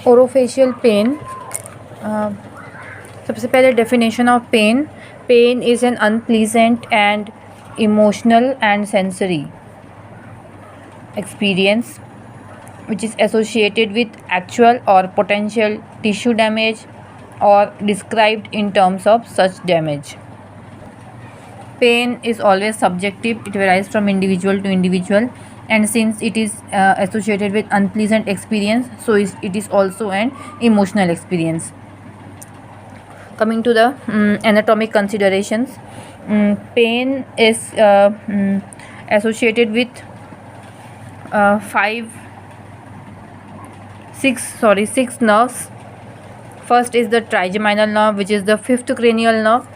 Orofacial pain. सबसे पहले definition of pain. Pain is an unpleasant and emotional and sensory experience which is associated with actual or potential tissue damage or described in terms of such damage. Pain is always subjective. It varies from individual to individual, and since it is associated with unpleasant experience, so it is also an emotional experience. Coming to the anatomic considerations, pain is associated with six nerves. First is the trigeminal nerve, which is the fifth cranial nerve,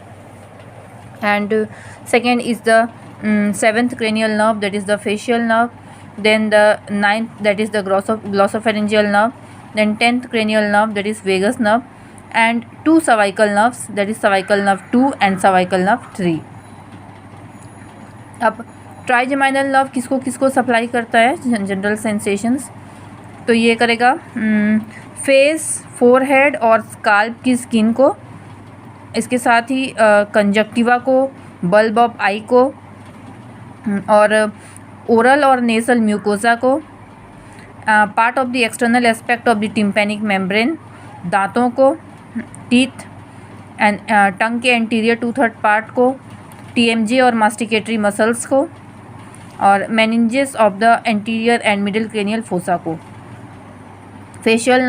and second is the seventh cranial nerve, that is the facial nerve. Then the ninth, that is the glossopharyngeal nerve. Then 10th cranial nerve, that is vagus nerve, and two cervical nerves, that is cervical nerve 2 and cervical nerve 3. अब trigeminal nerve किसको किसको supply करता है? General sensations. तो ये करेगा face, forehead और scalp की स्किन को, इसके साथ ही कंजक्टिवा को, बल्ब ऑफ आई को, और ओरल और नेसल म्यूकोसा को, part of the external aspect of the tympanic membrane, दांतों को, टीथ एंड टंग के एंटीरियर 2/3 पार्ट को, टीएमजे और मास्टिकेटरी मसल्स को, और meninges of the anterior and middle cranial fossa को। फेशियल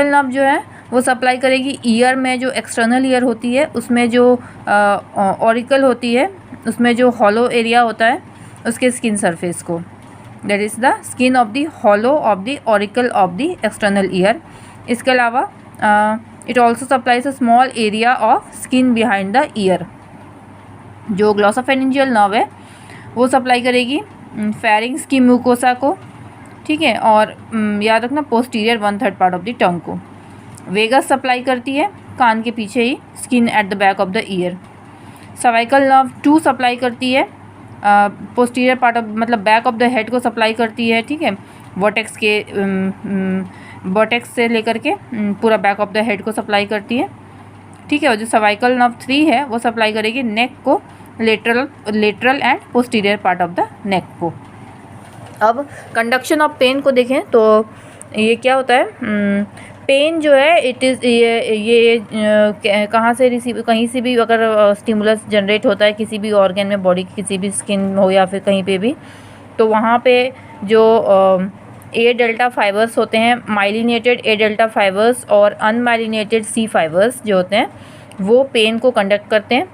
नर्व जो है वो सप्लाई करेगी ईयर में, जो एक्सटर्नल ईयर होती है उसमें जो ऑरिकल होती है, उसमें जो हॉलो एरिया होता है उसके स्किन सरफेस को, that is the skin of the hollow of the auricle of the external ear. इसके अलावा it also supplies a small area of skin behind the ear. जो ग्लॉसोफेरिंजियल नर्व है वो supply करेगी फेरिंग्स की mucosa को, ठीक है, और याद रखना posterior 1/3 part of the tongue को। वेगस सप्लाई करती है कान के पीछे ही, skin at the back of the ear. Cervical nerve 2 supply करती है पोस्टीरियर पार्ट ऑफ, मतलब बैक ऑफ द हेड को सप्लाई करती है, ठीक है, वर्टेक्स से लेकर के पूरा बैक ऑफ द हेड को सप्लाई करती है, ठीक है। और जो सर्वाइकल नर्व 3 है वो सप्लाई करेगी नेक को, lateral and posterior part of the neck को। अब कंडक्शन ऑफ पेन को देखें तो ये क्या होता है, पेन जो है इट इज़ ये कहाँ से कहीं से भी अगर स्टिमुलस जनरेट होता है किसी भी ऑर्गन में, बॉडी की किसी भी स्किन हो या फिर कहीं पे भी, तो वहाँ पे जो ए डेल्टा फाइबर्स होते हैं, माइलिनेटेड ए डेल्टा फाइबर्स और अनमाइलिनेटेड सी फाइबर्स जो होते हैं वो पेन को कंडक्ट करते हैं।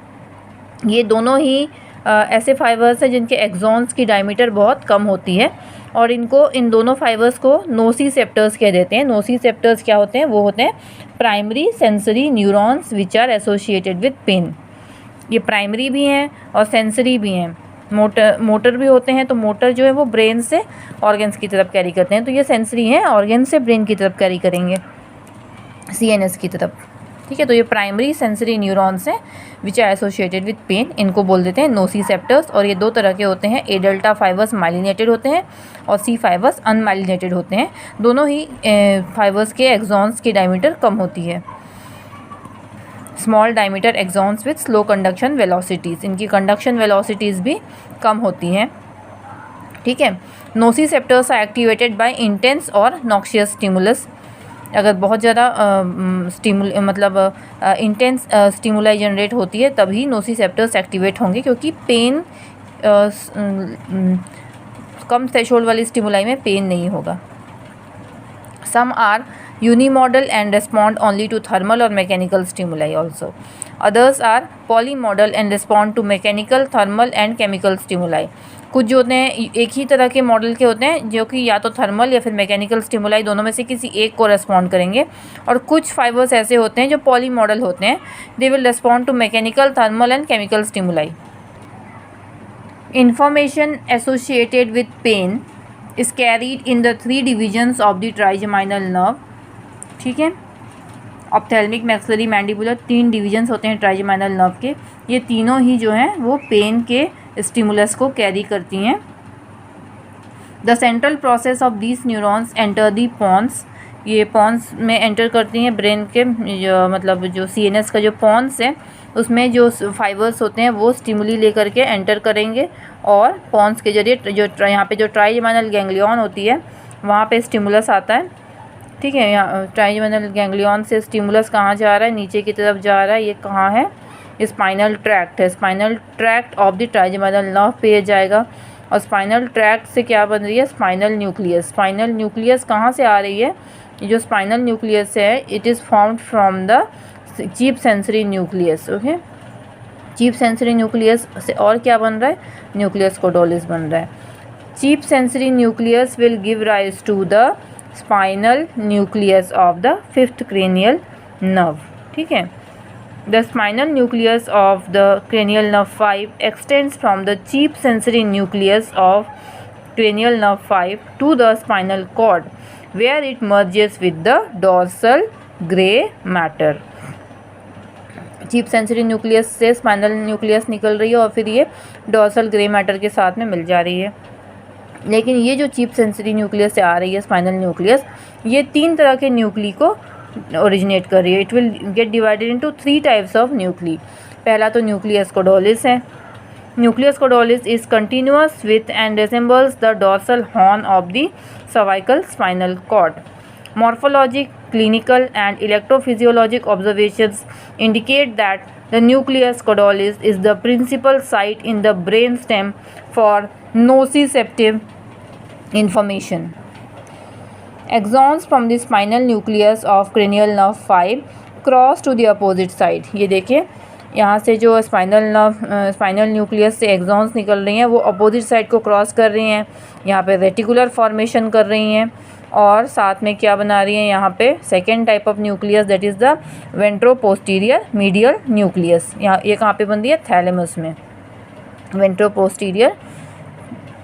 ये दोनों ही ऐसे फाइबर्स हैं जिनके एक्सॉन्स की डायमीटर बहुत कम होती है, और इन दोनों फाइबर्स को नोसिसेप्टर्स कह देते हैं। नोसिसेप्टर्स क्या होते हैं? वो होते हैं primary sensory neurons which are associated with pain. ये प्राइमरी भी हैं और सेंसरी भी हैं, मोटर भी होते हैं। तो मोटर जो है वो ब्रेन से ऑर्गन्स की तरफ कैरी करते हैं, तो ये सेंसरी हैं, ऑर्गन से ब्रेन की तरफ कैरी करेंगे, CNS की तरफ, ठीक है। तो ये प्राइमरी सेंसरी न्यूरॉन्स हैं which are associated with pain, इनको बोल देते हैं नोसिसेप्टर्स। और ये 2 तरह के होते हैं, ए डेल्टा फाइबर्स माइलिनेटेड होते हैं और सी फाइबर्स अनमाइलिनेटेड होते हैं। दोनों ही फाइबर्स के एक्सॉन्स की डायमीटर कम होती है। Small diameter axons with slow conduction velocities, इनकी कंडक्शन वेलोसिटीज़ भी कम होती हैं, ठीक है। Nociceptors are activated by intense और नॉक्शियस स्टिमुलस। अगर बहुत ज़्यादा इंटेंस स्टिमुलाई जनरेट होती है तभी नोसिसेप्टर्स एक्टिवेट होंगे, क्योंकि पेन कम थ्रेशोल्ड वाली स्टिमुलाई में पेन नहीं होगा। Some are unimodal and respond only to thermal or mechanical stimuli also. Others are polymodal and respond to mechanical, thermal and chemical stimuli. कुछ जो होते हैं एक ही तरह के मॉडल के होते हैं जो कि या तो थर्मल या फिर मैकेनिकल स्टिमुलाई दोनों में से किसी एक को रेस्पॉन्ड करेंगे, और कुछ फाइबर्स ऐसे होते हैं जो पॉली मॉडल होते हैं, they will respond to mechanical, thermal and chemical stimuli. Information associated with pain is carried in the 3 divisions of the trigeminal nerve, ठीक है। ऑप्थेल्मिक, मैक्सिलरी, मैंडिबुलर, 3 डिविजन्स होते हैं ट्राइजेमाइनल नर्व के। ये तीनों ही जो हैं वो पेन के स्टिमुलस को कैरी करती हैं। The central process of these neurons enter the pons ये पॉन्स में एंटर करती हैं ब्रेन के, जो मतलब जो CNS का जो पॉन्स है उसमें जो फाइबर्स होते हैं वो स्टिमुली लेकर के एंटर करेंगे, और पॉन्स के जरिए जो यहाँ पे जो ट्राइजेमिनल गैंग्लियन होती है वहाँ पे स्टिमुलस आता है। ठीक है, यहाँ ट्राइजेमिनल गैंग्लियन से स्टिमुलस कहाँ जा रहा है, नीचे की तरफ जा रहा है। ये कहाँ है, स्पाइनल ट्रैक्ट है। Spinal tract of the trigeminal nerve पे जाएगा, और स्पाइनल ट्रैक्ट से क्या बन रही है, स्पाइनल न्यूक्लियस। स्पाइनल न्यूक्लियस कहाँ से आ रही है, ये जो स्पाइनल न्यूक्लियस है it is formed from the chief sensory nucleus. Okay, chief sensory nucleus से और क्या बन रहा है, न्यूक्लियस कोडोलिस बन रहा है। Chief sensory nucleus will give rise to the spinal nucleus of the 5th cranial nerve। ठीक है, the spinal nucleus of the cranial nerve 5 extends from the cheap sensory nucleus of cranial nerve 5 to the spinal cord, where it merges with the dorsal gray matter। Chief sensory nucleus से spinal nucleus निकल रही है और फिर ये dorsal grey matter के साथ में मिल जा रही है। लेकिन ये जो चीप सेंसरी न्यूक्लियस से आ रही है स्पाइनल न्यूक्लियस, ये 3 तरह के न्यूक्ली को ओरिजिनेट कर रही है। It will get divided into 3 types of nuclei. पहला तो न्यूक्लियस कोडोलिस है। Nucleus caudalis is continuous with and resembles the dorsal horn of the cervical spinal cord. Morphologic, clinical and electrophysiologic observations indicate that the nucleus codolis is the principal site in the brainstem for nociceptive information. Axons from the spinal nucleus of cranial nerve 5 cross to the opposite side। ये देखिए, यहाँ से जो spinal nucleus से exons निकल रही हैं वो अपोजिट साइड को क्रॉस कर रही हैं, यहाँ पे रेटिकुलर फॉर्मेशन कर रही हैं, और साथ में क्या बना रही है यहाँ पे second type of nucleus, that is the ventroposterior medial nucleus. यहाँ ये कहाँ पे बन रही है, थैलेमस में वेंट्रोपोस्टीरियर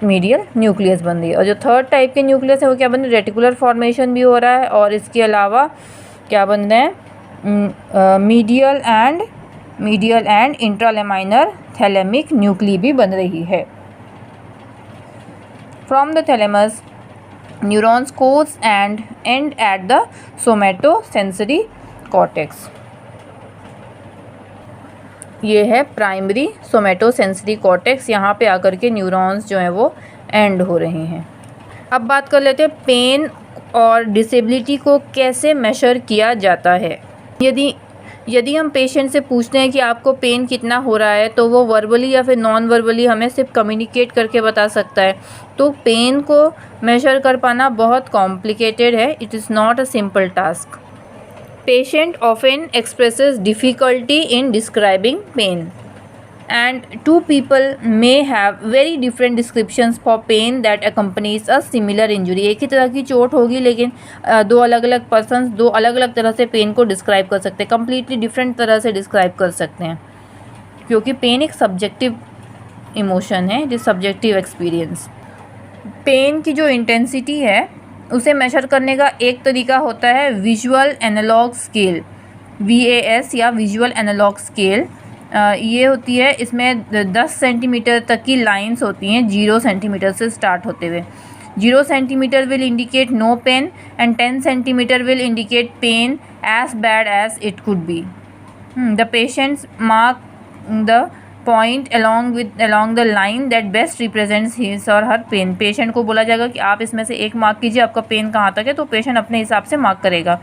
मीडियल न्यूक्लियस बन रही है। और जो थर्ड टाइप के न्यूक्लियस है वो क्या बन रही है, रेटिकुलर फॉर्मेशन भी हो रहा है, और इसके अलावा क्या बन रहे हैं, medial and intralaminar thalamic nuclei भी बन रही है। From the thalamus neurons course and end at the somatosensory cortex. ये है प्राइमरी सोमेटोसेंसरी कॉर्टेक्स, यहाँ पे आकर के न्यूरॉन्स जो हैं वो एंड हो रहे हैं। अब बात कर लेते हैं पेन और डिसेबिलिटी को कैसे मेजर किया जाता है। यदि हम पेशेंट से पूछते हैं कि आपको पेन कितना हो रहा है, तो वो वर्बली या फिर नॉन वर्बली हमें सिर्फ कम्युनिकेट करके बता सकता है। तो पेन को मेजर कर पाना बहुत कॉम्प्लिकेटेड है, it is not a simple task. Patient often expresses difficulty in describing pain, and 2 people may have very different descriptions for pain that accompanies a similar injury। एक ही तरह की चोट होगी लेकिन दो अलग अलग पर्सन्स दो अलग अलग तरह से पेन को डिस्क्राइब कर सकते हैं, कम्प्लीटली डिफरेंट तरह से डिस्क्राइब कर सकते हैं, क्योंकि पेन एक सब्जेक्टिव इमोशन है, it is subjective experience. Pain की जो इंटेंसिटी है उसे मेजर करने का एक तरीका होता है विजुअल एनालॉग स्केल, VAS या विजुअल एनालॉग स्केल। ये होती है, इसमें 10 सेंटीमीटर तक की लाइंस होती हैं 0 सेंटीमीटर से स्टार्ट होते हुए। 0 centimetre will indicate no pain and 10 centimetre will indicate pain as bad as it could be. The patients mark the point along the line that best represents his or her pen. Patient को बोला जाएगा कि आप इसमें से एक mark कीजिए, आपका पेन कहाँ तक है, तो पेशेंट अपने हिसाब से मार्क करेगा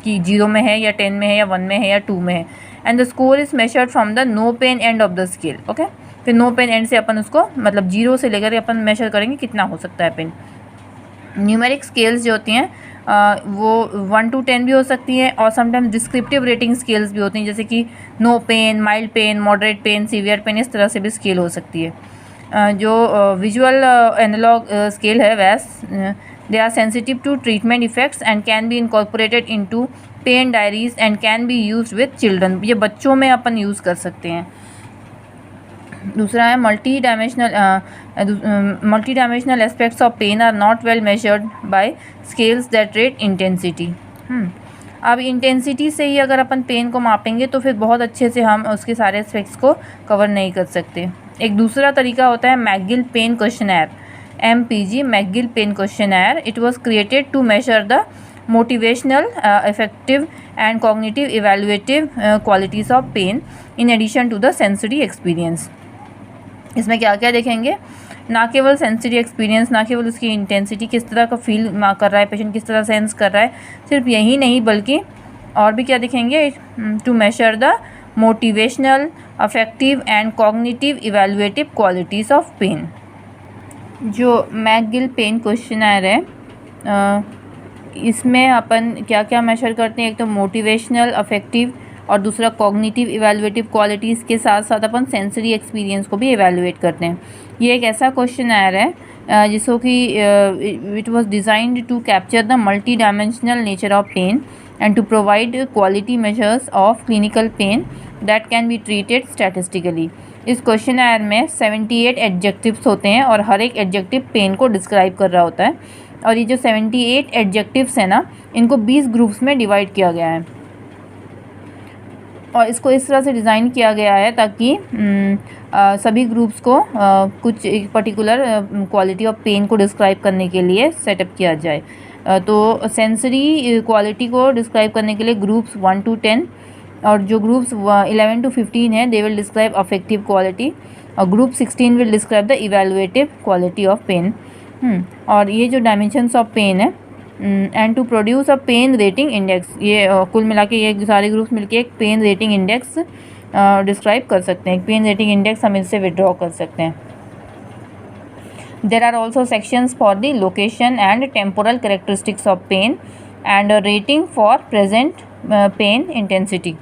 कि 0 में है या 10 में है या 1 में है या 2 में है। And the score is measured from the no pain end of the scale. Okay, फिर नो पेन एंड से अपन उसको मतलब 0 से लेकर अपन मेजर करेंगे कितना हो सकता है पेन। न्यूमेरिक स्केल्स जो होती हैं वो 1 to 10 भी हो सकती हैं, और समटाइम्स डिस्क्रिप्टिव रेटिंग स्केल्स भी होती हैं, जैसे कि no pain, mild pain, moderate pain, severe pain, इस तरह से भी स्केल हो सकती है। जो विजुअल एनालॉग स्केल है VAS they are sensitive to treatment effects and can be incorporated into pain diaries and can be used with children. ये बच्चों में अपन यूज़ कर सकते हैं। दूसरा है multidimensional aspects of pain are not well measured by scales that rate intensity. अब intensity से ही अगर अपन पेन को मापेंगे तो फिर बहुत अच्छे से हम उसके सारे एस्पेक्ट्स को कवर नहीं कर सकते। एक दूसरा तरीका होता है McGill pain questionnaire, MPG McGill pain questionnaire. It was created to measure the motivational, affective and cognitive evaluative qualities of pain in addition to the sensory experience. इसमें क्या क्या देखेंगे, ना केवल सेंसरी एक्सपीरियंस, ना केवल उसकी इंटेंसिटी किस तरह का फील कर रहा है पेशेंट, किस तरह सेंस कर रहा है, सिर्फ यही नहीं बल्कि और भी क्या देखेंगे, to measure the motivational, affective and cognitive evaluative qualities of pain. जो मैकगिल पेन क्वेश्चनर है इसमें अपन क्या क्या मेजर करते हैं, एक तो मोटिवेशनल, अफेक्टिव और दूसरा कॉग्निटिव इवैल्यूएटिव क्वालिटीज़ के साथ साथ अपन सेंसरी एक्सपीरियंस को भी इवैल्यूएट करते हैं। ये एक ऐसा क्वेश्चनर है जिसको कि it was designed to capture the multidimensional nature of pain and to provide quality measures of clinical pain that can be treated statistically. इस क्वेश्चनर में 78 एडजेक्टिव्स होते हैं और हर एक एडजेक्टिव पेन को डिस्क्राइब कर रहा होता है। और ये जो 78 एडजेक्टिव्स हैं ना, इनको 20 ग्रुप्स में डिवाइड किया गया है और इसको इस तरह से डिज़ाइन किया गया है ताकि सभी ग्रुप्स को कुछ एक पर्टिकुलर क्वालिटी ऑफ पेन को डिस्क्राइब करने के लिए सेटअप किया जाए। तो सेंसरी क्वालिटी को डिस्क्राइब करने के लिए ग्रुप्स 1 to 10 और जो ग्रुप्स 11 to 15 है they will describe affective quality और group 16 will describe the evaluative quality of pain. और ये जो डायमेंशंस ऑफ पेन है and to produce a pain rating index, ये कुल मिला के ये सारे ग्रुप्स मिलके एक पेन रेटिंग इंडेक्स डिस्क्राइब कर सकते हैं। पेन रेटिंग इंडेक्स हम इससे विड्रॉ कर सकते हैं। There are also sections for the location and temporal characteristics of pain and rating for present pain intensity.